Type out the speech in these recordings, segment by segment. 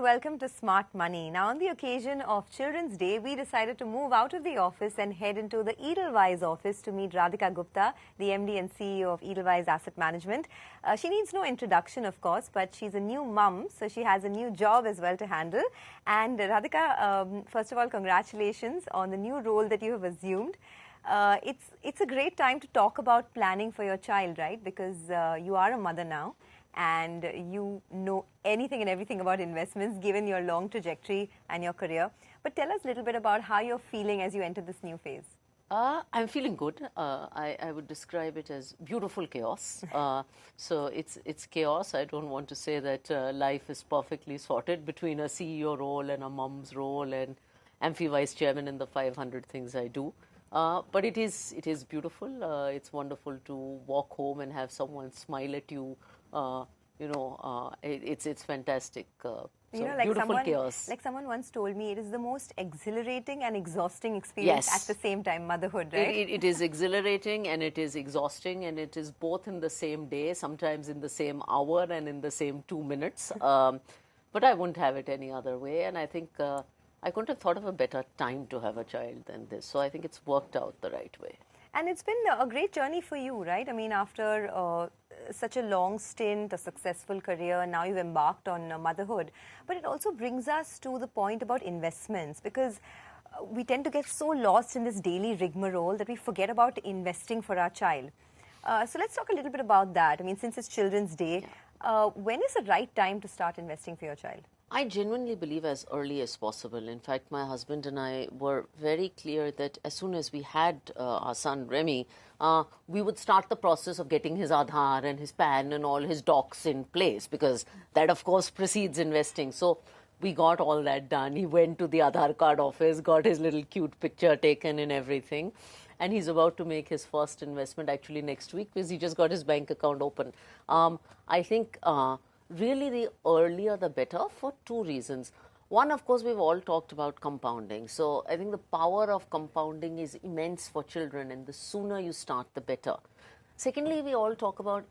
and welcome to Smart Money. Now, on the occasion of Children's Day, we decided to move out of the office and head into the Edelweiss office to meet Radhika Gupta, the MD and CEO of Edelweiss Asset Management. She needs no introduction, of course, but she's a new mum, so she has a new job as well to handle. And Radhika, first of all, congratulations on the new role that you have assumed. It's a great time to talk about planning for your child, right? Because you are a mother now, and you know anything and everything about investments given your long trajectory and your career. But tell us a little bit about how you're feeling as you enter this new phase. I'm feeling good. I would describe it as beautiful chaos. So it's chaos. I don't want to say that life is perfectly sorted between a CEO role and a mum's role and AMFI vice chairman and the 500 things I do. But it is beautiful. It's wonderful to walk home and have someone smile at you. It's fantastic. Beautiful chaos. Like someone once told me, it is the most exhilarating and exhausting experience at the same time, motherhood, right? It is exhilarating and it is exhausting, and it is both in the same day, sometimes in the same hour and in the same 2 minutes. But I wouldn't have it any other way, and I think I couldn't have thought of a better time to have a child than this. So I think it's worked out the right way. And it's been a great journey for you, right? I mean, after such a long stint, a successful career, now you've embarked on motherhood. But it also brings us to the point about investments, because we tend to get so lost in this daily rigmarole that we forget about investing for our child. So let's talk a little bit about that. I mean, since it's Children's Day, when is the right time to start investing for your child? I genuinely believe as early as possible. In fact, my husband and I were very clear that as soon as we had our son Remy, we would start the process of getting his Aadhaar and his PAN and all his docs in place, because that, of course, precedes investing. So we got all that done. He went to the Aadhaar card office, got his little cute picture taken and everything. And he's about to make his first investment actually next week, because he just got his bank account open. I think really the earlier the better, for two reasons. One, of course, we've all talked about compounding. So I think the power of compounding is immense for children, and the sooner you start, the better. Secondly, we all talk about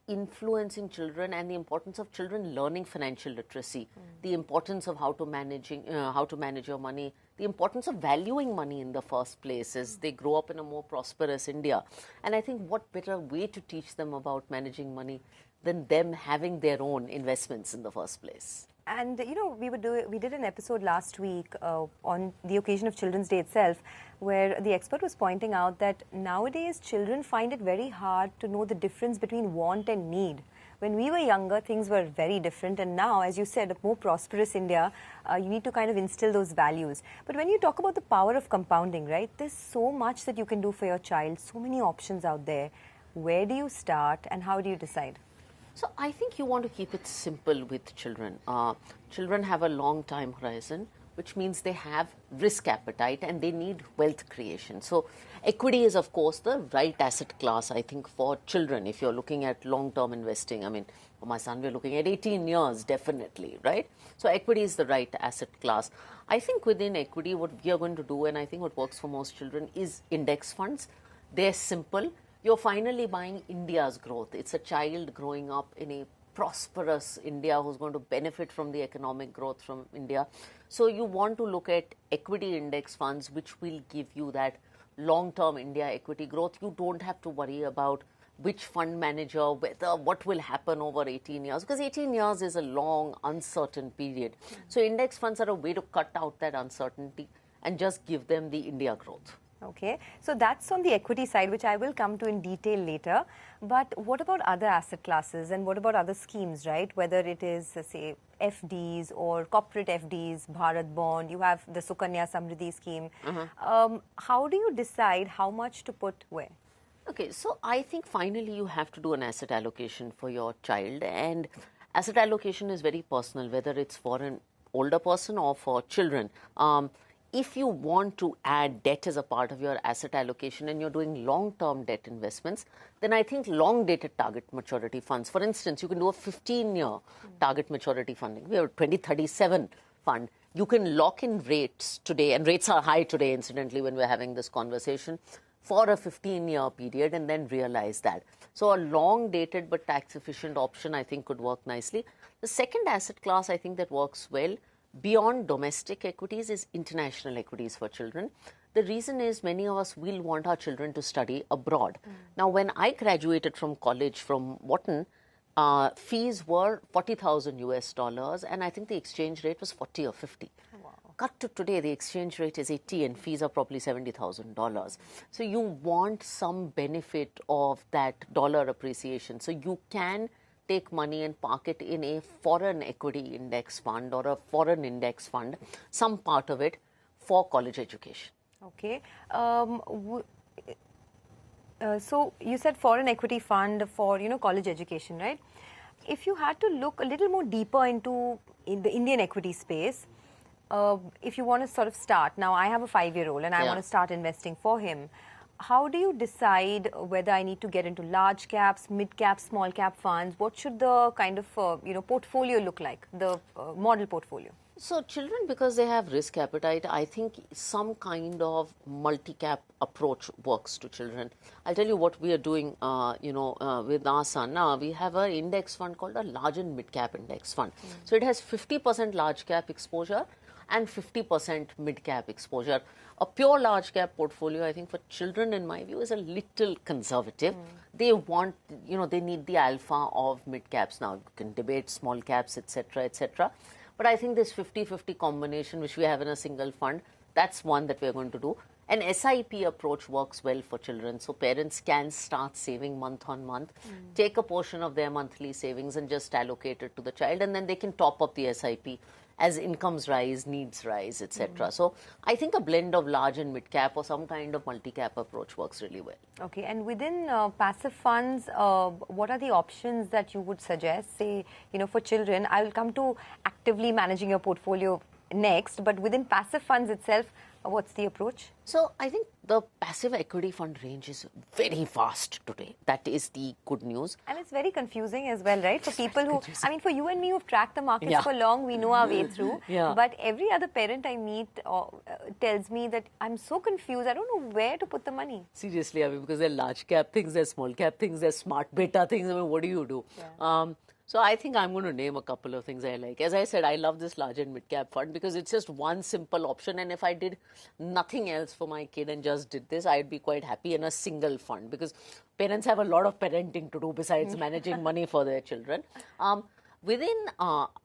influencing children and the importance of children learning financial literacy, the importance of how to manage your money, the importance of valuing money in the first place as they grow up in a more prosperous India. And I think what better way to teach them about managing money than them having their own investments in the first place. And, you know, we did an episode last week on the occasion of Children's Day itself, where the expert was pointing out that nowadays children find it very hard to know the difference between want and need. When we were younger, things were very different. And now, as you said, a more prosperous India, you need to kind of instill those values. But when you talk about the power of compounding, right, there's so much that you can do for your child, so many options out there. Where do you start and how do you decide? So I think you want to keep it simple with children. Children have a long time horizon, which means they have risk appetite and they need wealth creation. So equity is, of course, the right asset class, I think, for children. If you're looking at long-term investing, I mean, for my son, we're looking at 18 years, definitely, right? So equity is the right asset class. I think within equity, what we are going to do, and I think what works for most children, is index funds. They're simple. You're finally buying India's growth. It's a child growing up in a prosperous India who's going to benefit from the economic growth from India. So you want to look at equity index funds, which will give you that long-term India equity growth. You don't have to worry about which fund manager, what will happen over 18 years, because 18 years is a long, uncertain period. So index funds are a way to cut out that uncertainty and just give them the India growth. Okay, so that's on the equity side, which I will come to in detail later. But what about other asset classes and what about other schemes, right? Whether it is, say, FDs or corporate FDs, Bharat Bond, you have the Sukanya Samriddhi scheme. How do you decide how much to put where? Okay, so I think finally you have to do an asset allocation for your child, and asset allocation is very personal, whether it's for an older person or for children. If you want to add debt as a part of your asset allocation and you're doing long-term debt investments, then I think long-dated target maturity funds. For instance, you can do a 15-year target maturity funding. We have a 2037 fund. You can lock in rates today, and rates are high today, incidentally, when we're having this conversation, for a 15-year period and then realize that. So a long-dated but tax-efficient option, I think, could work nicely. The second asset class, I think, that works well beyond domestic equities is international equities for children. The reason is many of us will want our children to study abroad. Now, when I graduated from college from Wharton, fees were 40,000 US dollars, and I think the exchange rate was 40 or 50. Wow. Cut to today, the exchange rate is 80 and fees are probably $70,000. So you want some benefit of that dollar appreciation. So you can take money and park it in a foreign equity index fund or a foreign index fund, some part of it for college education. Okay. So you said foreign equity fund for, college education, right? If you had to look a little more deeper into the Indian equity space, if you want to sort of start, now I have a 5-year-old and I want to start investing for him. How do you decide whether I need to get into large caps, mid caps, small cap funds? What should the kind of, portfolio look like, the model portfolio? So children, because they have risk appetite, I think some kind of multi-cap approach works to children. I'll tell you what we are doing, with our son. Now, we have an index fund called a large and mid-cap index fund. So it has 50% large cap exposure and 50% mid-cap exposure. A pure large cap portfolio, I think, for children, in my view, is a little conservative. They want, they need the alpha of mid-caps. Now, you can debate small caps, etc., etc. But I think this 50-50 combination, which we have in a single fund, that's one that we're going to do. An SIP approach works well for children. So parents can start saving month on month, take a portion of their monthly savings and just allocate it to the child. And then they can top up the SIP as incomes rise, needs rise, etc. So I think a blend of large and mid-cap or some kind of multi-cap approach works really well. Okay, and within passive funds, what are the options that you would suggest, say, for children? I will come to actively managing your portfolio next, but within passive funds itself, what's the approach? So I think the passive equity fund range is very vast today. That is the good news. And it's very confusing as well, right? For people who, for you and me who've tracked the markets for long, we know our way through. But every other parent I meet tells me that I'm so confused, I don't know where to put the money. Seriously, because there are large cap things, there's small cap things, there's smart beta things. What do you do? So I think I'm going to name a couple of things I like. As I said, I love this large and mid-cap fund because it's just one simple option. And if I did nothing else for my kid and just did this, I'd be quite happy in a single fund because parents have a lot of parenting to do besides managing money for their children. Within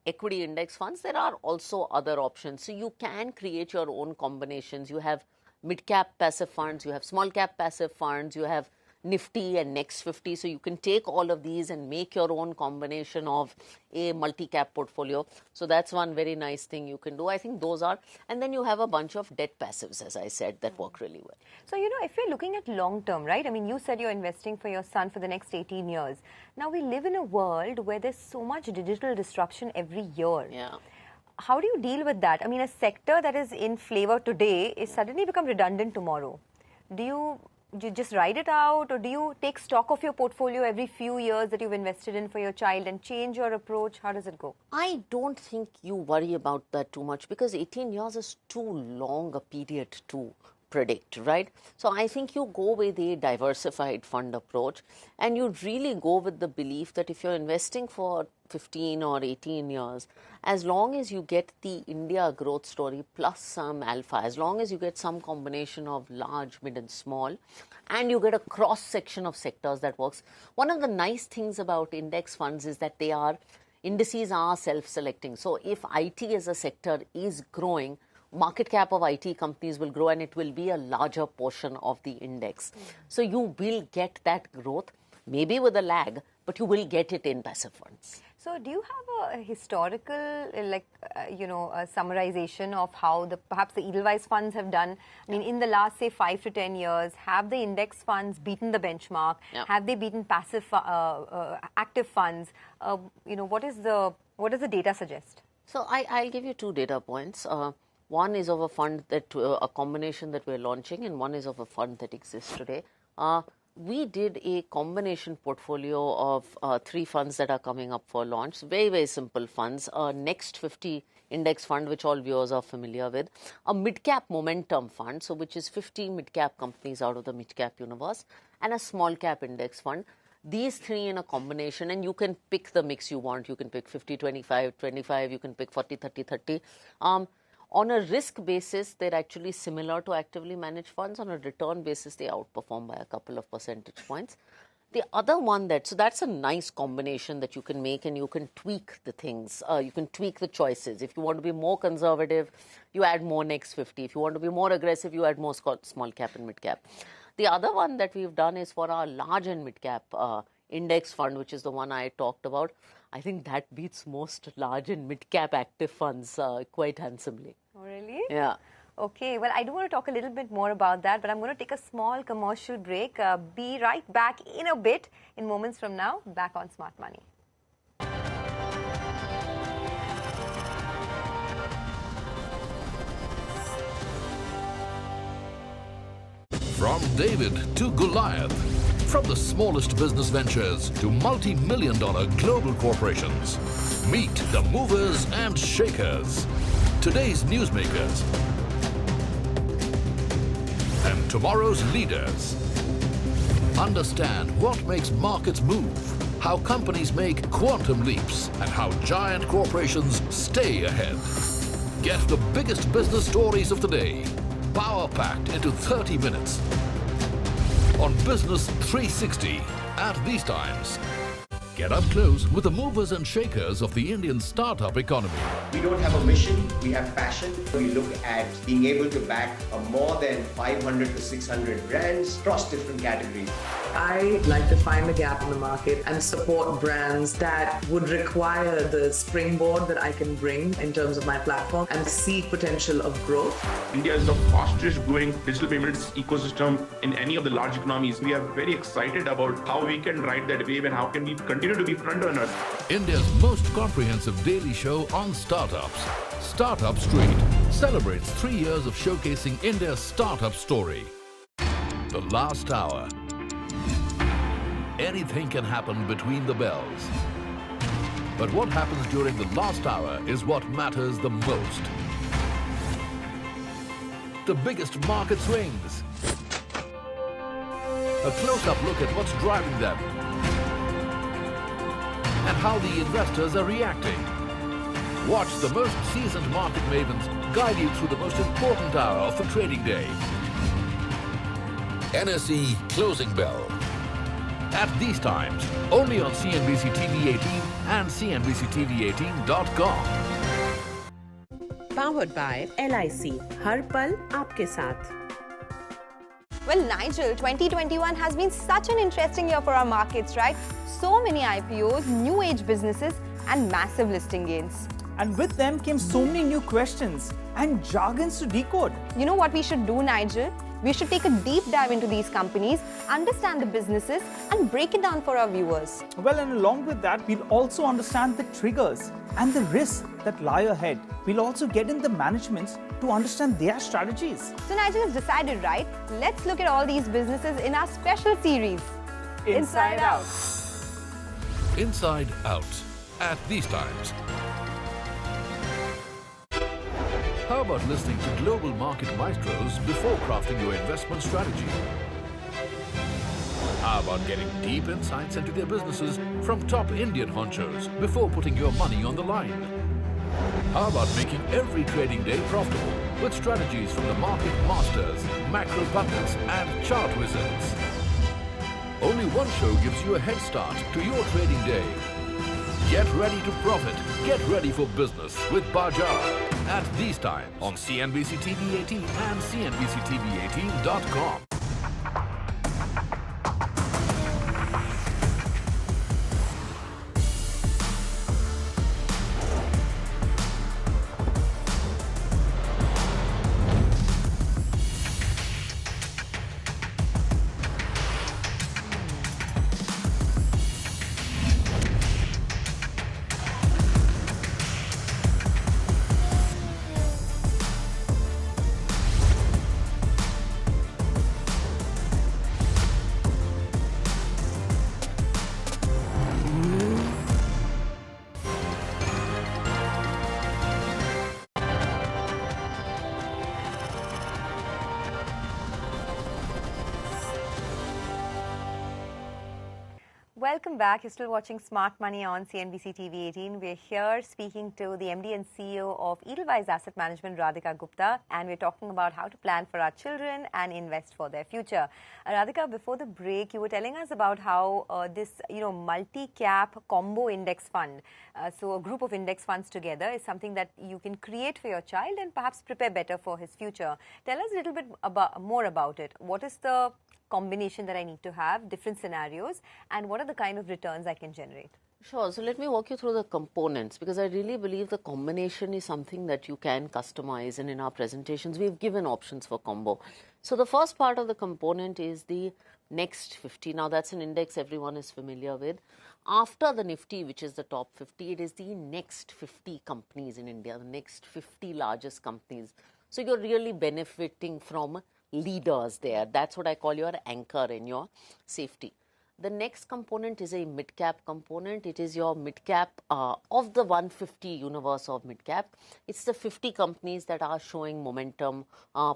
equity index funds, there are also other options. So you can create your own combinations. You have mid-cap passive funds, you have small-cap passive funds, you have Nifty and Next 50. So you can take all of these and make your own combination of a multi-cap portfolio. So that's one very nice thing you can do. I think those are, and then you have a bunch of debt passives, as I said, that work really well. So, if you're looking at long term, right? You said you're investing for your son for the next 18 years. Now, we live in a world where there's so much digital disruption every year. Yeah. How do you deal with that? A sector that is in flavor today is suddenly become redundant tomorrow. Do you just ride it out, or do you take stock of your portfolio every few years that you've invested in for your child and change your approach? How does it go? I don't think you worry about that too much because 18 years is too long a period to predict, right? So I think you go with a diversified fund approach and you really go with the belief that if you're investing for 15 or 18 years, as long as you get the India growth story plus some alpha, as long as you get some combination of large, mid and small, and you get a cross section of sectors that works. One of the nice things about index funds is that indices are self-selecting. So if IT as a sector is growing, market cap of IT companies will grow and it will be a larger portion of the index. So you will get that growth, maybe with a lag, but you will get it in passive funds. So do you have a historical, a summarization of how perhaps the Edelweiss funds have done? In the last, say, 5 to 10 years, have the index funds beaten the benchmark? Have they beaten passive, active funds? What does the data suggest? So I'll give you two data points. One is of a fund a combination that we're launching, and one is of a fund that exists today. we did a combination portfolio of 3 funds that are coming up for launch. Very, very simple funds. Next 50 index fund, which all viewers are familiar with. A mid-cap momentum fund, so which is 50 mid-cap companies out of the mid-cap universe. And a small-cap index fund. These 3 in a combination, and you can pick the mix you want. You can pick 50, 25, 25, you can pick 40, 30, 30. On a risk basis, they're actually similar to actively managed funds. On a return basis, they outperform by a couple of percentage points. The other one so that's a nice combination that you can make, and you can tweak the things. You can tweak the choices. If you want to be more conservative, you add more next 50. If you want to be more aggressive, you add more small cap and mid cap. The other one that we've done is for our large and mid cap index fund, which is the one I talked about. I think that beats most large and mid-cap active funds quite handsomely. Oh, really? Yeah. Okay, well, I do want to talk a little bit more about that, but I'm going to take a small commercial break. Be right back in a bit, in moments from now, back on Smart Money. From David to Goliath, from the smallest business ventures to multi-million-dollar global corporations. Meet the movers and shakers, today's newsmakers, and tomorrow's leaders. Understand what makes markets move, how companies make quantum leaps, and how giant corporations stay ahead. Get the biggest business stories of the day, power-packed into 30 minutes. On Business 360 at these times. Get up close with the movers and shakers of the Indian startup economy. We don't have a mission, we have passion. We look at being able to back more than 500 to 600 brands across different categories. I like to find the gap in the market and support brands that would require the springboard that I can bring in terms of my platform and see potential of growth. India is the fastest growing digital payments ecosystem in any of the large economies. We are very excited about how we can ride that wave and how can we continue to be front runners. India's most comprehensive daily show on startups. Startup Street celebrates 3 years of showcasing India's startup story. The last hour. Anything can happen between the bells. But what happens during the last hour is what matters the most. The biggest market swings. A close-up look at what's driving them and how the investors are reacting. Watch the most seasoned market mavens guide you through the most important hour of the trading day. NSE Closing Bell. At these times, only on CNBC-TV18 and CNBC-TV18.com. Powered by LIC. हर पल आपके साथ. Well, Nigel, 2021 has been such an interesting year for our markets, right? So many IPOs, new age businesses, and massive listing gains. And with them came so many new questions and jargons to decode. You know what we should do, Nigel? We should take a deep dive into these companies, understand the businesses, and break it down for our viewers. Well, and along with that, we'll also understand the triggers and the risks that lie ahead. We'll also get in the managements to understand their strategies. So Nigel has decided, right? Let's look at all these businesses in our special series, Inside Out. Inside Out. At these times. How about listening to global market maestros before crafting your investment strategy? How about getting deep insights into their businesses from top Indian honchos before putting your money on the line? How about making every trading day profitable with strategies from the market masters, macro pundits, and chart wizards? Only one show gives you a head start to your trading day. Get ready to profit. Get ready for business with Bajar at these times on CNBC-TV18 and CNBC-TV18.com. Welcome back. You're still watching Smart Money on CNBC-TV18. We're here speaking to the MD and CEO of Edelweiss Asset Management, Radhika Gupta, and we're talking about how to plan for our children and invest for their future. Radhika, before the break, you were telling us about how this, multi-cap combo index fund, so a group of index funds together, is something that you can create for your child and perhaps prepare better for his future. Tell us a little bit more about it. What is the combination that I need to have, different scenarios, and what are the kind of returns I can generate? Sure. So let me walk you through the components, because I really believe the combination is something that you can customize, and in our presentations we've given options for combo. So the first part of the component is the next 50. Now that's an index everyone is familiar with. After the Nifty, which is the top 50, it is the next 50 companies in India, the next 50 largest companies. So you're really benefiting from leaders there. That's what I call your anchor and your safety. The next component is a mid-cap component. It is your mid-cap of the 150 universe of mid-cap. It's the 50 companies that are showing momentum,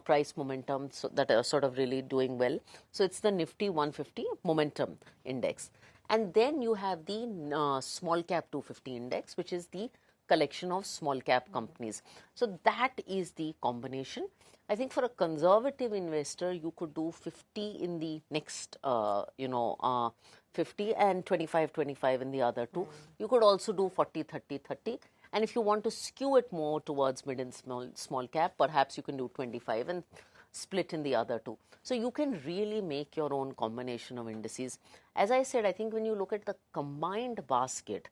price momentum, so that are sort of really doing well. So it's the Nifty 150 momentum index. And then you have the small cap 250 index, which is the collection of small cap companies. So that is the combination. I think for a conservative investor, you could do 50 in the next, 50 and 25 in the other two. You could also do 40, 30, 30. And if you want to skew it more towards mid and small cap, perhaps you can do 25 and split in the other two. So you can really make your own combination of indices. As I said, I think when you look at the combined basket,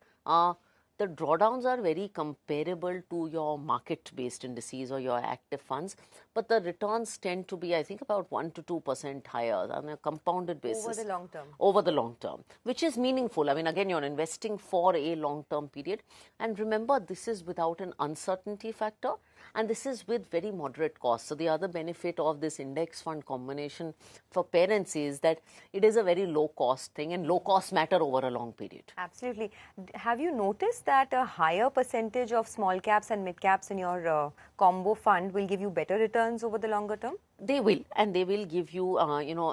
the drawdowns are very comparable to your market-based indices or your active funds, but the returns tend to be, I think, about 1 to 2% higher on a compounded basis. Over the long term. Over the long term, which is meaningful. I mean, again, you're investing for a long-term period. And remember, this is without an uncertainty factor, and this is with very moderate costs. So the other benefit of this index fund combination for parents is that it is a very low-cost thing, and low costs matter over a long period. Absolutely. Have you noticed that a higher percentage of small caps and mid caps in your combo fund will give you better returns over the longer term? They will, and they will give you,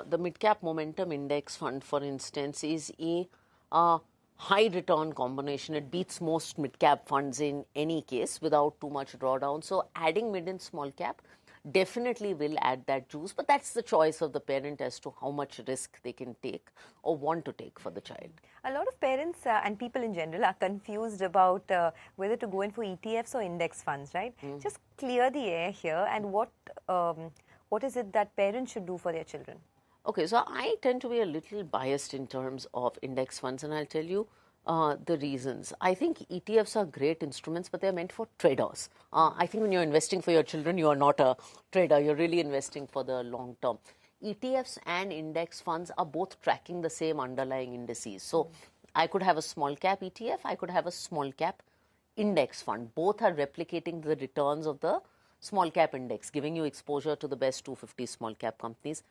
the mid-cap momentum index fund, for instance, is a high return combination. It beats most mid-cap funds in any case without too much drawdown. So adding mid and small cap definitely will add that juice, but that's the choice of the parent as to how much risk they can take or want to take for the child. A lot of parents and people in general are confused about whether to go in for ETFs or index funds, right? Just clear the air here, and what is it that parents should do for their children? Okay, so I tend to be a little biased in terms of index funds, and I'll tell you the reasons. I think ETFs are great instruments, but they're meant for traders. I think when you're investing for your children, you are not a trader. You're really investing for the long term. ETFs and index funds are both tracking the same underlying indices. So I could have a small cap ETF, I could have a small cap index fund. Both are replicating the returns of the small cap index, giving you exposure to the best 250 small cap companies.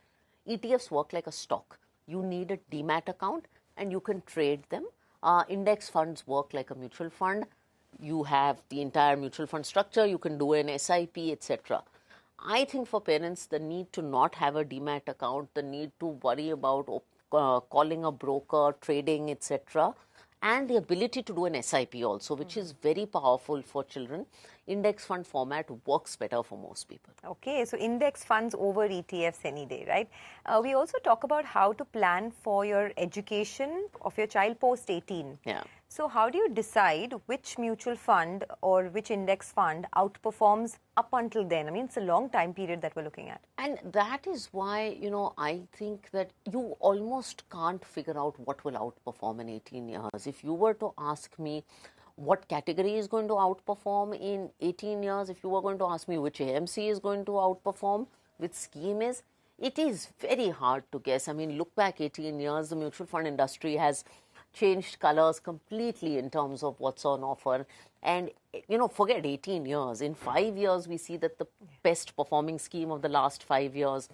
ETFs work like a stock. You need a demat account and you can trade them. Index funds work like a mutual fund. You have the entire mutual fund structure. You can do an SIP, etc. I think for parents, the need to not have a demat account, the need to worry about calling a broker, trading, etc., and the ability to do an SIP also, which is very powerful for children. Index fund format works better for most people. Okay, so index funds over ETFs any day, right? We also talk about how to plan for your education of your child post 18. Yeah. So how do you decide which mutual fund or which index fund outperforms up until then? I mean, it's a long time period that we're looking at. And that is why, I think that you almost can't figure out what will outperform in 18 years. If you were to ask me what category is going to outperform in 18 years, if you were going to ask me which AMC is going to outperform, which scheme is, it is very hard to guess. I mean, look back 18 years, the mutual fund industry has changed colors completely in terms of what's on offer. And, forget 18 years. In 5 years, we see that the best performing scheme of the last 5 years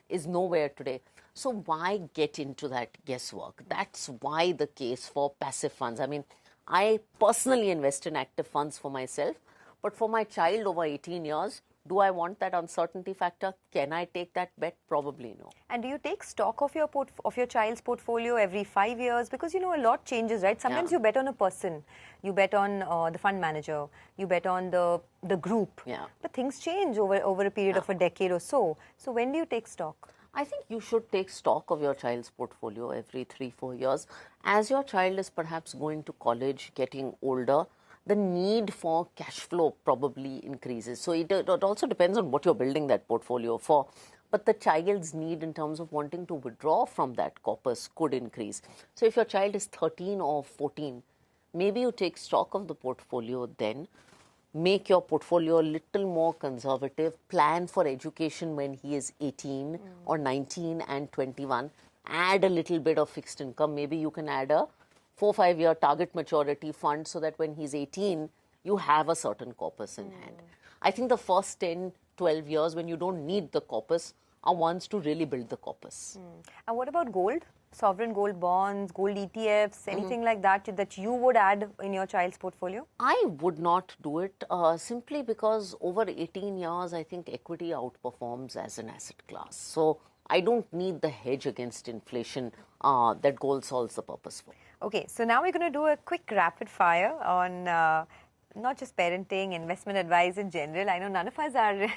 is nowhere today. So why get into that guesswork? That's why the case for passive funds. I mean, I personally invest in active funds for myself, but for my child over 18 years, Do I want that uncertainty factor? Can I take that bet? Probably no. And do you take stock of your child's portfolio every 5 years? Because a lot changes, right? Sometimes you bet on a person, you bet on the fund manager, you bet on the group. Yeah. But things change over a period of a decade or so. So when do you take stock? I think you should take stock of your child's portfolio every 3-4 years. As your child is perhaps going to college, getting older, the need for cash flow probably increases. So it also depends on what you're building that portfolio for. But the child's need in terms of wanting to withdraw from that corpus could increase. So if your child is 13 or 14, maybe you take stock of the portfolio then, make your portfolio a little more conservative, plan for education when he is 18 or 19 and 21, add a little bit of fixed income. Maybe you can add a 4-5 year target maturity fund so that when he's 18, you have a certain corpus in hand. I think the first 10-12 years when you don't need the corpus are ones to really build the corpus. And what about gold? Sovereign gold bonds, gold ETFs, anything like that you would add in your child's portfolio? I would not do it simply because over 18 years, I think equity outperforms as an asset class. So I don't need the hedge against inflation that gold solves the purpose for. Okay, so now we're going to do a quick rapid fire on not just parenting, investment advice in general. I know none of us are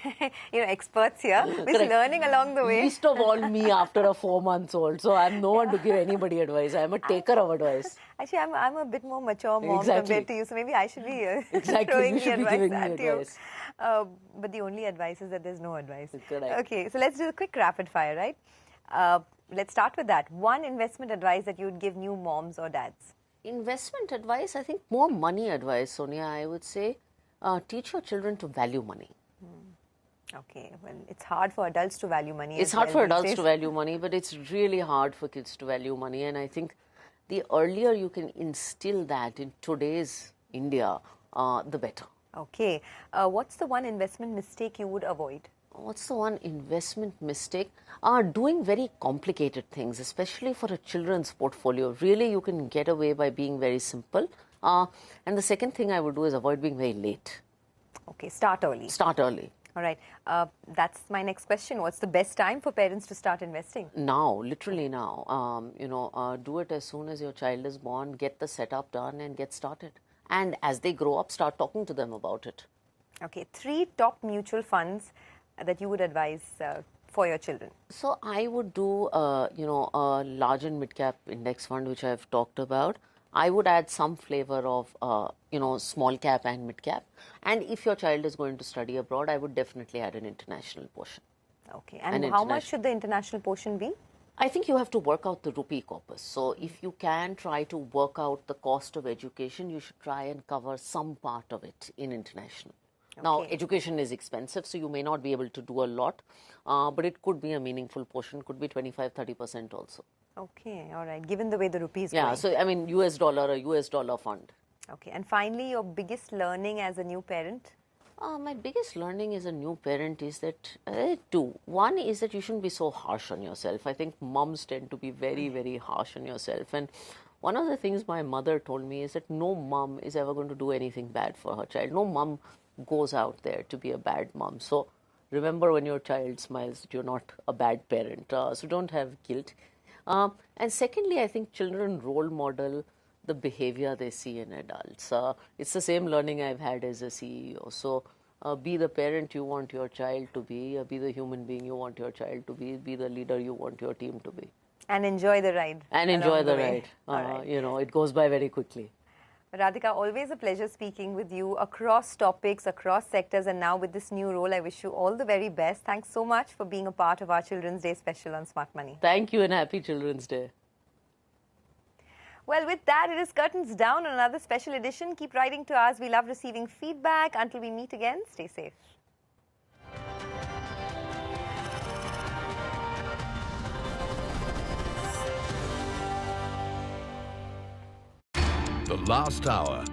experts here. We're just learning along the way. Least of all me after a 4-month-old. So I'm no one to give anybody advice. I'm a taker of advice. Actually, I'm a bit more mature mom compared to you, so maybe I should be throwing the advice at you. Advice. But the only advice is that there's no advice. Correct. Okay, so let's do a quick rapid fire, right? Let's start with that. One investment advice that you would give new moms or dads. Investment advice, I think more money advice, Sonia. I would say teach your children to value money. Okay, well, it's hard for adults to value money. It's hard for adults to value money, but it's really hard for kids to value money. And I think the earlier you can instill that in today's India, the better. Okay. What's the one investment mistake you would avoid? What's the one investment mistake? Doing very complicated things, especially for a children's portfolio. Really, you can get away by being very simple. And the second thing I would do is avoid being very late. Okay, start early. Start early. All right. That's my next question. What's the best time for parents to start investing? Now, literally now. Do it as soon as your child is born, get the setup done and get started. And as they grow up, start talking to them about it. Okay, 3 top mutual funds that you would advise for your children. So I would do, a large and mid-cap index fund, which I've talked about. I would add some flavor of, small cap and mid-cap. And if your child is going to study abroad, I would definitely add an international portion. Okay, and how much should the international portion be? I think you have to work out the rupee corpus. So if you can try to work out the cost of education, you should try and cover some part of it in international. Okay. Now, education is expensive, so you may not be able to do a lot, but it could be a meaningful portion, could be 25-30% also. Okay, all right, given the way the rupee is going. Yeah, so I mean, US dollar fund. Okay, and finally, your biggest learning as a new parent? My biggest learning as a new parent is that, two. One is that you shouldn't be so harsh on yourself. I think moms tend to be very, very harsh on yourself. And one of the things my mother told me is that no mom is ever going to do anything bad for her child. No mom goes out there to be a bad mom. So remember when your child smiles that you're not a bad parent. So don't have guilt. And secondly, I think children role model the behavior they see in adults. It's the same learning I've had as a CEO. So be the parent you want your child to be the human being you want your child to be the leader you want your team to be. And enjoy the ride. And enjoy the ride. Right. It goes by very quickly. Radhika, always a pleasure speaking with you across topics, across sectors, and now with this new role, I wish you all the very best. Thanks so much for being a part of our Children's Day special on Smart Money. Thank you and happy Children's Day. Well, with that, it is curtains down on another special edition. Keep writing to us. We love receiving feedback. Until we meet again, stay safe. The Last Hour